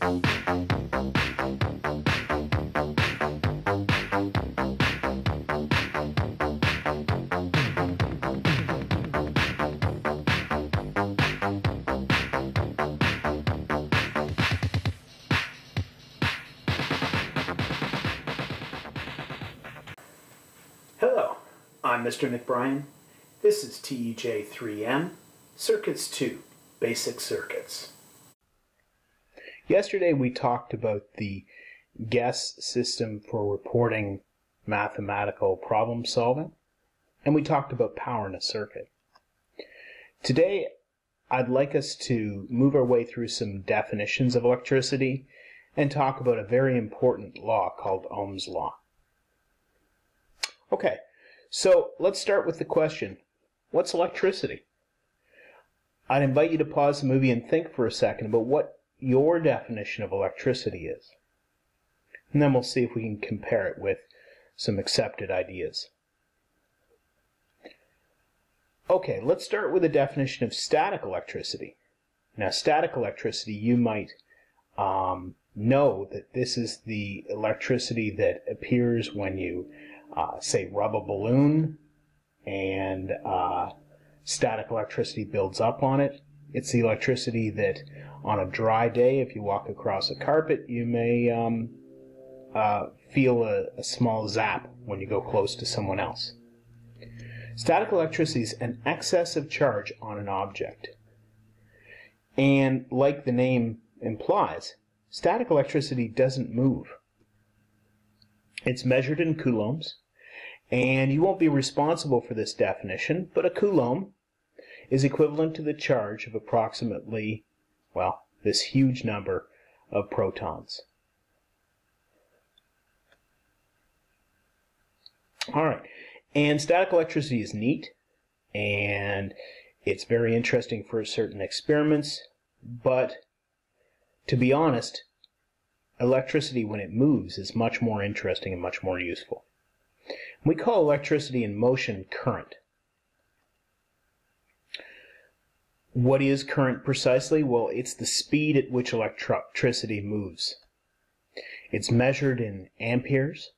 Hello, I'm Mr. McBrien. This is TEJ3M, Circuits 2, Basic Circuits. Yesterday we talked about the GUESS system for reporting mathematical problem solving, and we talked about power in a circuit. Today I'd like us to move our way through some definitions of electricity and talk about a very important law called Ohm's law. Okay, so let's start with the question, what's electricity? I'd invite you to pause the movie and think for a second about what your definition of electricity is. And then we'll see if we can compare it with some accepted ideas. Okay, let's start with a definition of static electricity. Now, static electricity, you might know that this is the electricity that appears when you say rub a balloon and static electricity builds up on it. It's the electricity that on a dry day, if you walk across a carpet, you may feel a small zap when you go close to someone else. Static electricity is an excess of charge on an object. And like the name implies, static electricity doesn't move. It's measured in coulombs, and you won't be responsible for this definition, but a coulomb is equivalent to the charge of approximately, well, this huge number of protons. All right, and static electricity is neat, and it's very interesting for certain experiments, but to be honest, electricity when it moves is much more interesting and much more useful. We call electricity in motion current. What is current precisely? Well, it's the speed at which electricity moves. It's measured in amperes,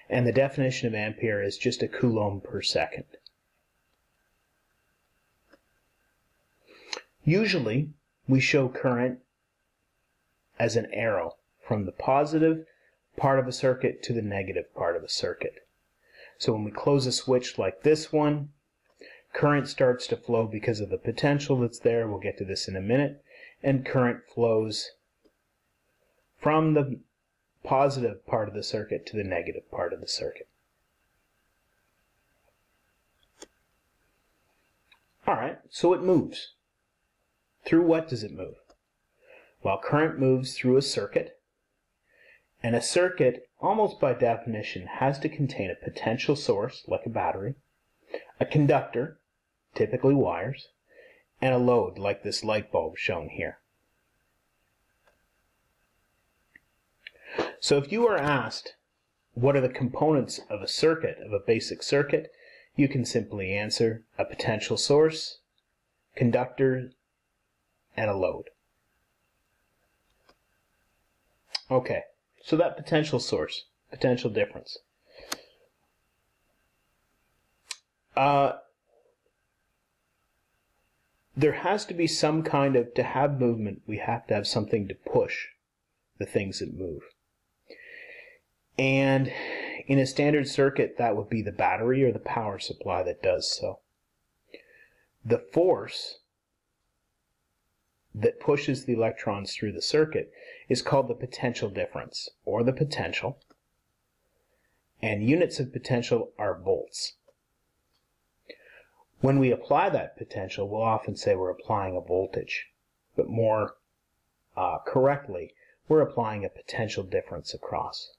and the definition of ampere is just a coulomb per second. Usually, we show current as an arrow from the positive part of a circuit to the negative part of a circuit. So when we close a switch like this one, current starts to flow because of the potential that's there. We'll get to this in a minute. And current flows from the positive part of the circuit to the negative part of the circuit. All right, so it moves. Through what does it move? Well, current moves through a circuit, and a circuit, almost by definition, has to contain a potential source, like a battery, a conductor, typically wires, and a load, like this light bulb shown here. So if you are asked, what are the components of a circuit, of a basic circuit, you can simply answer a potential source, conductor, and a load. Okay, so that potential source, potential difference. There has to be some kind of, to have movement, we have to have something to push the things that move. And in a standard circuit, that would be the battery or the power supply that does so. The force that pushes the electrons through the circuit is called the potential difference, or the potential, and units of potential are volts. When we apply that potential, we'll often say we're applying a voltage, but more correctly, we're applying a potential difference across.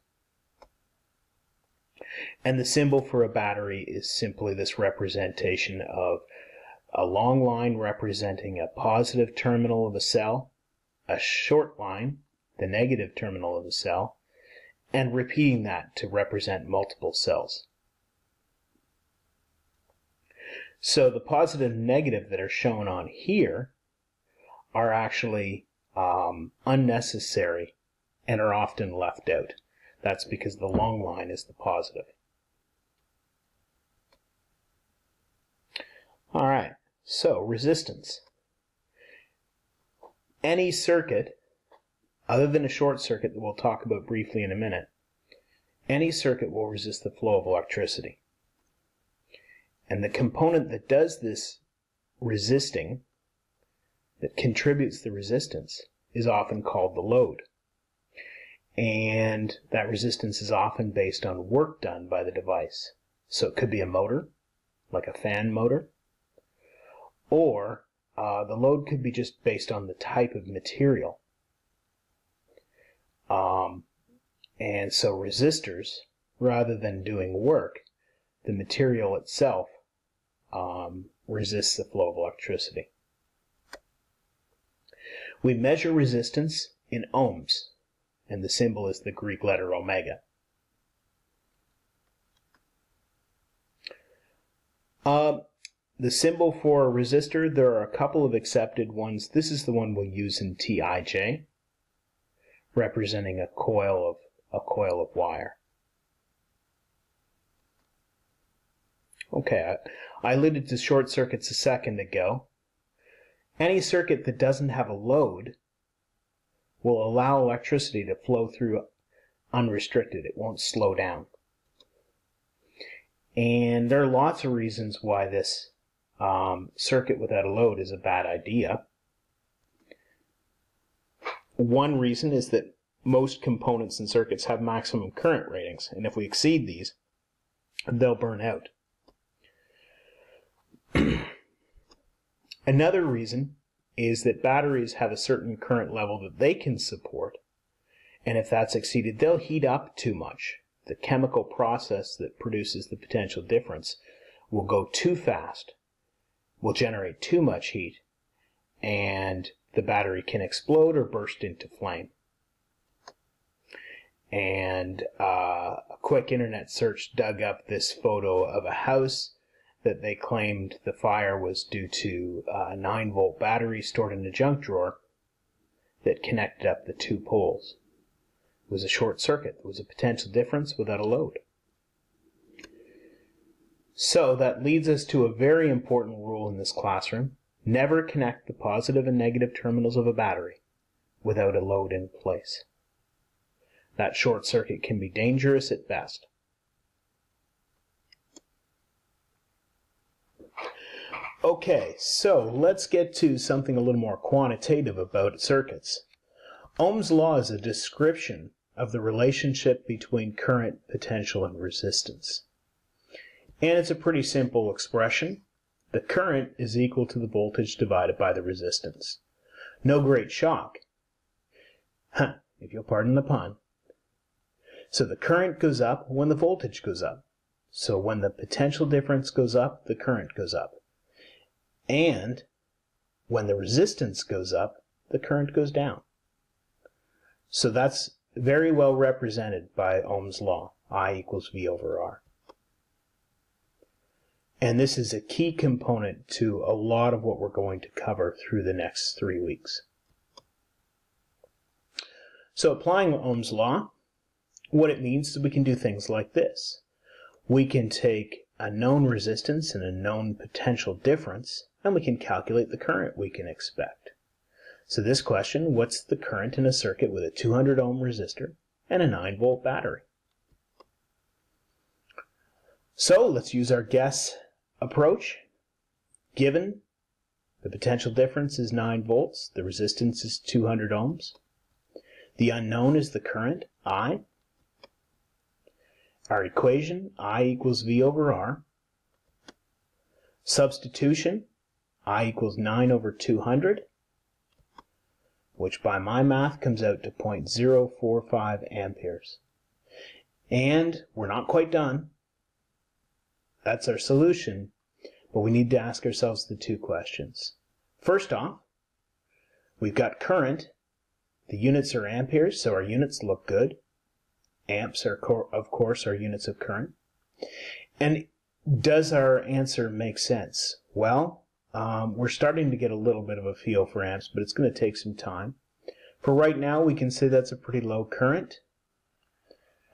And the symbol for a battery is simply this representation of a long line representing a positive terminal of a cell, a short line, the negative terminal of a cell, and repeating that to represent multiple cells. So the positive and negative that are shown on here are actually unnecessary and are often left out. That's because the long line is the positive. All right, so resistance. Any circuit, other than a short circuit that we'll talk about briefly in a minute, any circuit will resist the flow of electricity. And the component that does this resisting, that contributes the resistance, is often called the load. And that resistance is often based on work done by the device. So it could be a motor, like a fan motor, or the load could be just based on the type of material. And so resistors, rather than doing work, the material itself resists the flow of electricity. We measure resistance in ohms, and the symbol is the Greek letter omega. The symbol for a resistor, there are a couple of accepted ones. This is the one we'll use in TIJ, representing a coil of wire. Okay, I alluded to short circuits a second ago. Any circuit that doesn't have a load will allow electricity to flow through unrestricted. It won't slow down. And there are lots of reasons why this circuit without a load is a bad idea. One reason is that most components in circuits have maximum current ratings, and if we exceed these, they'll burn out. Another reason is that batteries have a certain current level that they can support, and if that's exceeded, they'll heat up too much. The chemical process that produces the potential difference will go too fast, will generate too much heat, and the battery can explode or burst into flame. And a quick internet search dug up this photo of a house that they claimed the fire was due to a 9-volt battery stored in a junk drawer that connected up the two poles. It was a short circuit. There was a potential difference without a load. So that leads us to a very important rule in this classroom. Never connect the positive and negative terminals of a battery without a load in place. That short circuit can be dangerous at best. Okay, so let's get to something a little more quantitative about circuits. Ohm's law is a description of the relationship between current, potential, and resistance. And it's a pretty simple expression. The current is equal to the voltage divided by the resistance. No great shock. If you'll pardon the pun. So the current goes up when the voltage goes up. So when the potential difference goes up, the current goes up. And when the resistance goes up, the current goes down. So that's very well represented by Ohm's law, I equals V over R. And this is a key component to a lot of what we're going to cover through the next 3 weeks. So applying Ohm's law, what it means is we can do things like this. We can take a known resistance and a known potential difference, and we can calculate the current we can expect. So this question, what's the current in a circuit with a 200 ohm resistor and a 9-volt battery? So let's use our guess approach. Given the potential difference is 9 volts, the resistance is 200 ohms. The unknown is the current, I. Our equation, I equals V over R. Substitution, I equals 9 over 200, which by my math comes out to 0.045 amperes. And we're not quite done. That's our solution, but we need to ask ourselves the two questions. First off, we've got current. The units are amperes, so our units look good. Amps are, of course, are units of current. And does our answer make sense? Well, we're starting to get a little bit of a feel for amps, but it's going to take some time. For right now, we can say that's a pretty low current.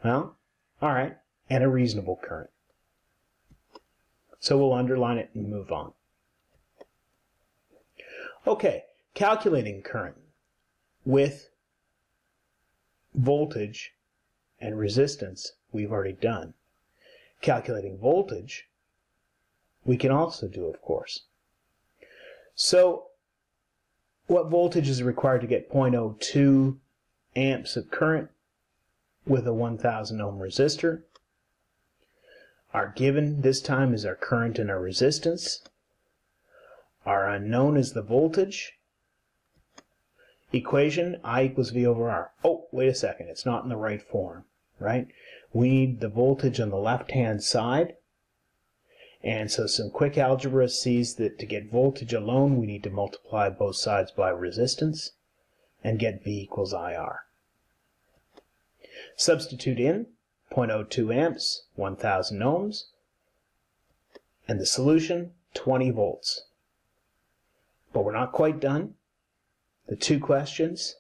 Well, all right, and a reasonable current. So we'll underline it and move on. Okay, calculating current with voltage and resistance we've already done. Calculating voltage we can also do, of course. So what voltage is required to get 0.02 amps of current with a 1000 ohm resistor? Our given this time is our current and our resistance. Our unknown is the voltage. Equation, I equals V over R. Oh, wait a second, it's not in the right form, right? We need the voltage on the left-hand side. And so some quick algebra sees that to get voltage alone, we need to multiply both sides by resistance and get V equals IR. Substitute in 0.02 amps, 1000 ohms, and the solution, 20 volts. But we're not quite done. The two questions,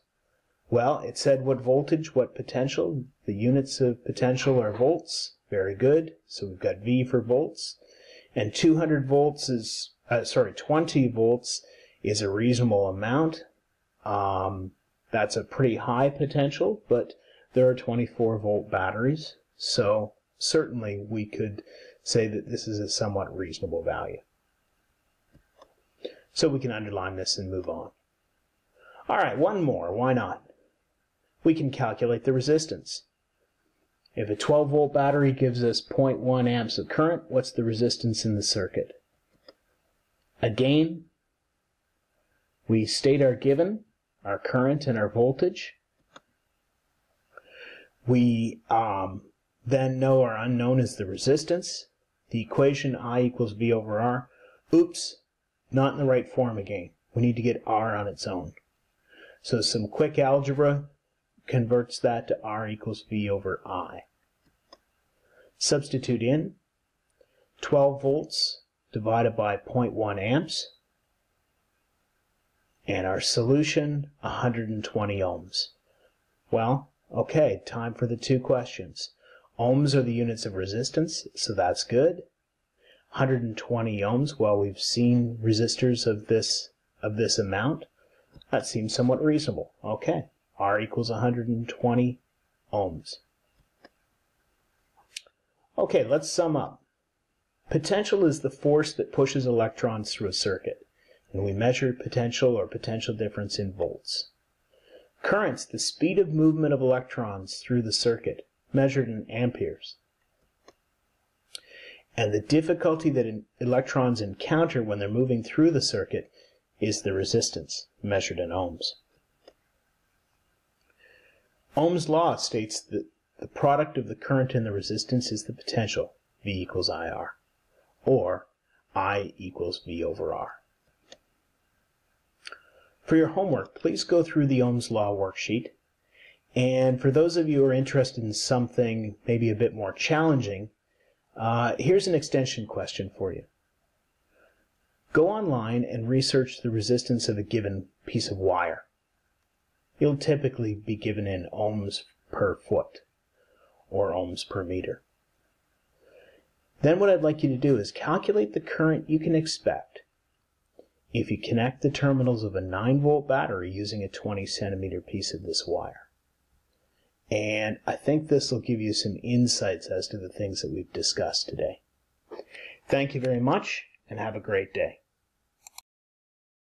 well, it said what voltage, what potential. The units of potential are volts. Very good. So we've got V for volts. And 200 volts is, 20 volts is a reasonable amount. That's a pretty high potential, but there are 24 volt batteries. So certainly we could say that this is a somewhat reasonable value. So we can underline this and move on. All right, one more. Why not? We can calculate the resistance. If a 12 volt battery gives us 0.1 amps of current, what's the resistance in the circuit? Again, we state our given, our current and our voltage. We then know our unknown is the resistance. The equation I equals V over R. Oops, not in the right form again. We need to get R on its own. So some quick algebra converts that to R equals V over I. Substitute in 12 volts divided by 0.1 amps. And our solution, 120 ohms. Well, okay, time for the two questions. Ohms are the units of resistance, so that's good. 120 ohms, well, we've seen resistors of this amount. That seems somewhat reasonable. Okay, R equals 120 ohms. Okay, let's sum up. Potential is the force that pushes electrons through a circuit, and we measure potential or potential difference in volts. Current's the speed of movement of electrons through the circuit, measured in amperes. And the difficulty that electrons encounter when they're moving through the circuit is the resistance, measured in ohms. Ohm's law states that the product of the current and the resistance is the potential, V equals IR, or I equals V over R. For your homework, please go through the Ohm's law worksheet. And for those of you who are interested in something maybe a bit more challenging, here's an extension question for you. Go online and research the resistance of a given piece of wire. It'll typically be given in ohms per foot or ohms per meter. Then what I'd like you to do is calculate the current you can expect if you connect the terminals of a 9 volt battery using a 20 centimeter piece of this wire. And I think this will give you some insights as to the things that we've discussed today. Thank you very much and have a great day.